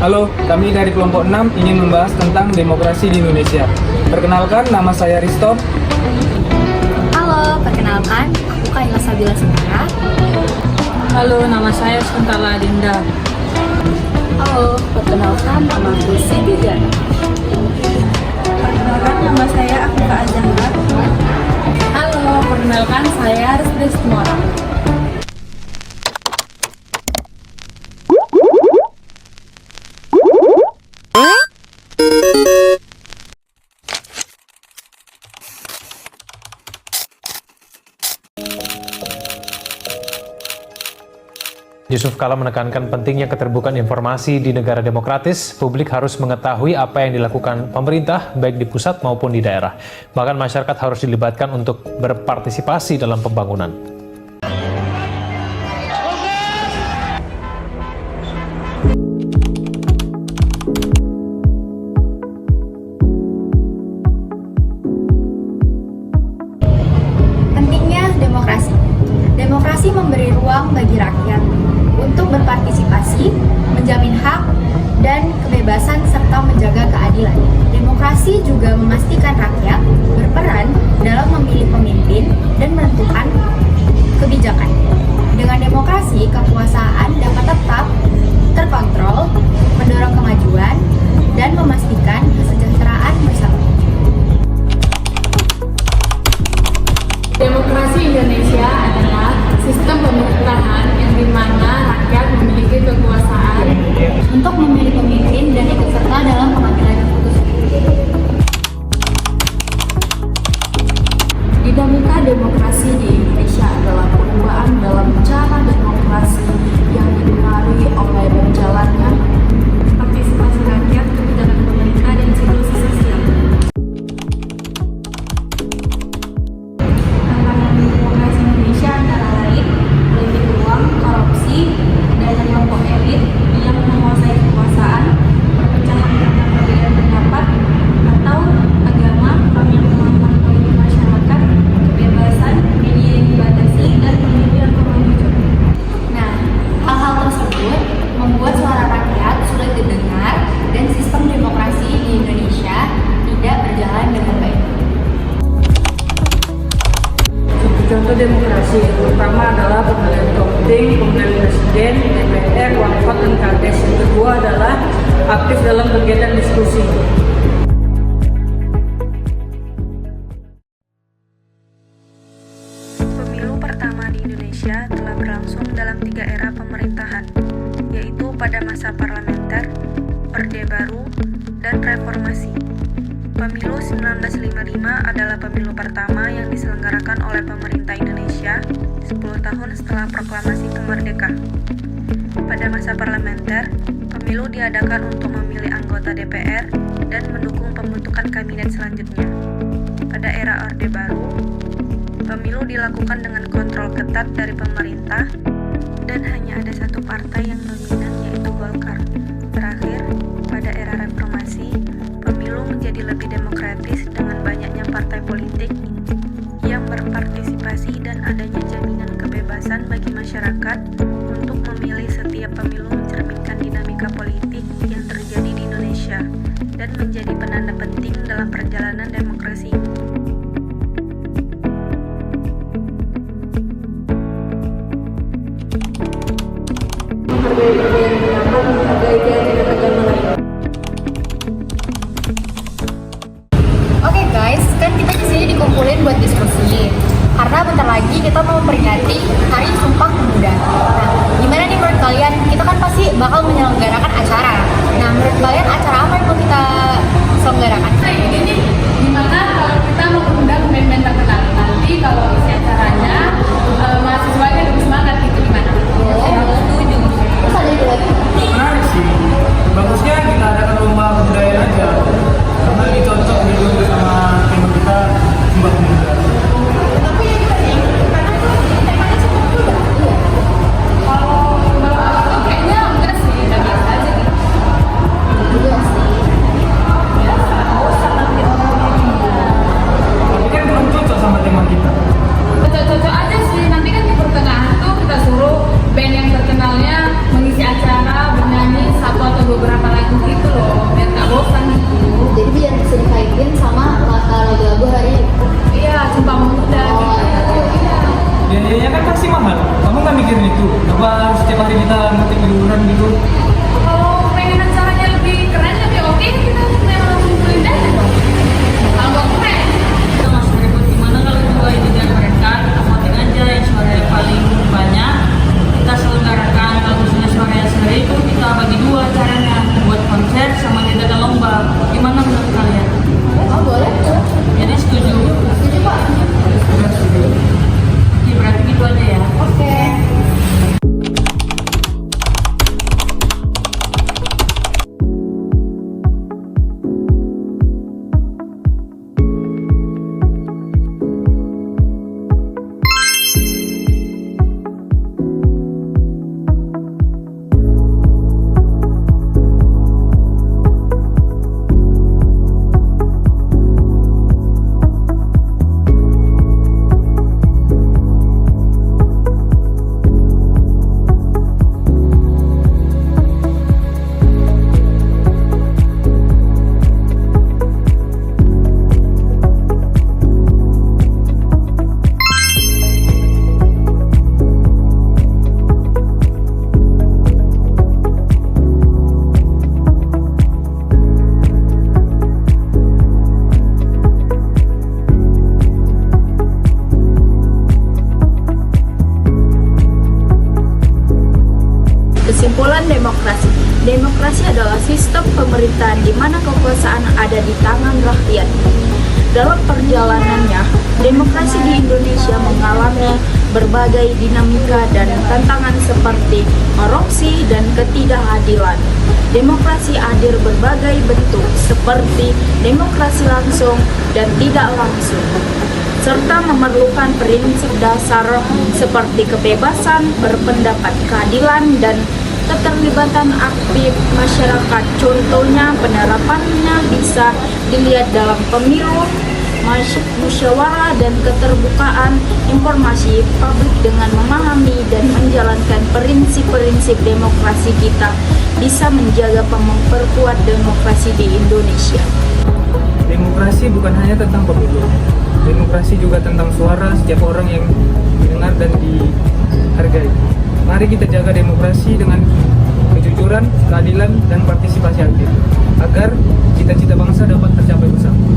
Halo, kami dari kelompok 6 ingin membahas tentang demokrasi di Indonesia. Perkenalkan, nama saya Risto. Halo, perkenalkan, aku Kaila Sabila Sentara. Halo, nama saya Suntala Dinda. Halo, perkenalkan, nama aku Siti Diana. Perkenalkan, nama saya Afifah Azahra. Halo, perkenalkan saya Rizky Semora. Yusuf Kala menekankan pentingnya keterbukaan informasi di negara demokratis. Publik harus mengetahui apa yang dilakukan pemerintah, baik di pusat maupun di daerah. Bahkan masyarakat harus dilibatkan untuk berpartisipasi dalam pembangunan. Pentingnya demokrasi. Demokrasi memberi ruang bagi rakyat untuk berpartisipasi, menjamin hak dan kebebasan serta menjaga keadilan. Demokrasi juga memastikan rakyat berperan dalam memilih pemimpin dan menentukan kebijakan. Dengan demokrasi, kekuasaan dapat tetap terkontrol, mendorong kemajuan, dan memastikan kesejahteraan bersama. Demokrasi Indonesia adalah sistem pemerintahan yang dimana rakyat memiliki kekuasaan Untuk memilih pemimpin dan ikut serta dalam pengambilan keputusan. Dinamika demokrasi di Indonesia adalah perubahan dalam cara demokrasi yang dipengaruhi oleh berjalannya partisipasi rakyat, kebijakan pemerintah, dan institusi sosial. Tantangan demokrasi Indonesia antara lain politik uang, korupsi, dan kelompok elit yang menguasai kekuasaan, perpecahan karena perbedaan pendapat, atau agama, pemahaman politik masyarakat, kebebasan, media yang dibatasi, dan pemilu yang terwujud. Nah, hal-hal tersebut membuat suara rakyat sulit didengar dan sistem demokrasi di Indonesia tidak berjalan dengan baik. Contoh demokrasi yang pertama adalah pemilihan komting, pemilihan presiden, DPR, wakil dan kades. Yang kedua adalah aktif dalam kegiatan diskusi. Pemilu pertama di Indonesia telah berlangsung dalam 3 era pemerintahan, yaitu pada masa parlementer, Orde Baru, dan Reformasi. Pemilu 1955 adalah pemilu pertama yang diselenggarakan oleh pemerintah Indonesia 10 tahun setelah proklamasi kemerdekaan. Pada masa parlementer, pemilu diadakan untuk memilih anggota DPR dan mendukung pembentukan kabinet selanjutnya. Pada era Orde Baru, pemilu dilakukan dengan kontrol ketat dari pemerintah dan hanya ada satu partai yang dominan, yaitu Golkar. Terakhir, pada era reformasi, pemilu menjadi lebih demokratis dengan banyaknya partai politik yang berpartisipasi dan adanya jaminan kebebasan bagi masyarakat untuk memilih. Setiap pemilu mencerminkan dinamika politik yang terjadi di Indonesia dan menjadi penanda penting dalam perjalanan demokrasi. Menghargai perbedaan pendapat, menghargai keyakinan agama lain. Oke guys, kan kita kesini dikumpulin buat diskusi. Karena bentar lagi kita mau memperingati Hari Sumpah Pemuda. Nah, gimana nih menurut kalian? Kita kan pasti bakal menyelenggarakan acara. Nah, menurut kalian acara apa yang mau kita selenggarakan? Ini gimana kalau kita mengundang band-band terkenal? Nanti kalau isi acaranya mahasiswanya lebih semangat gitu, gimana? Setuju. Terus ada ide lagi kan taksi mahal. Kamu nggak mikirin itu? Apa setiap hari kita ngetik iuran gitu? Kalau pengen acaranya lebih keren, lebih oke, kita memang langsung beli aja dong. Kalau nggak keren, kita masuk ribut gimana kalau dua ini diadakan, kita voting aja yang suaranya paling banyak. Kita selenggarakan bagusnya suara yang sehari itu kita bagi dua caranya, buat konser sama kita ada lomba. Gimana menurut kalian? Oh boleh tuh. Jadi setuju? Setuju Pak. Oke, berarti gitu aja ya. Oke. Kesimpulan demokrasi. Demokrasi adalah sistem pemerintahan di mana kekuasaan ada di tangan rakyat. Dalam perjalanannya, demokrasi di Indonesia mengalami berbagai dinamika dan tantangan seperti korupsi dan ketidakadilan. Demokrasi hadir berbagai bentuk seperti demokrasi langsung dan tidak langsung, serta memerlukan prinsip dasar seperti kebebasan berpendapat, keadilan, dan keterlibatan aktif masyarakat. Contohnya penerapannya bisa dilihat dalam pemilu, musyawarah, dan keterbukaan informasi publik. Dengan memahami dan menjalankan prinsip-prinsip demokrasi, kita bisa menjaga dan memperkuat demokrasi di Indonesia. Demokrasi bukan hanya tentang pemilu. Demokrasi juga tentang suara setiap orang yang didengar dan dihargai. Mari kita jaga demokrasi dengan kejujuran, keadilan, dan partisipasi aktif agar cita-cita bangsa dapat tercapai bersama.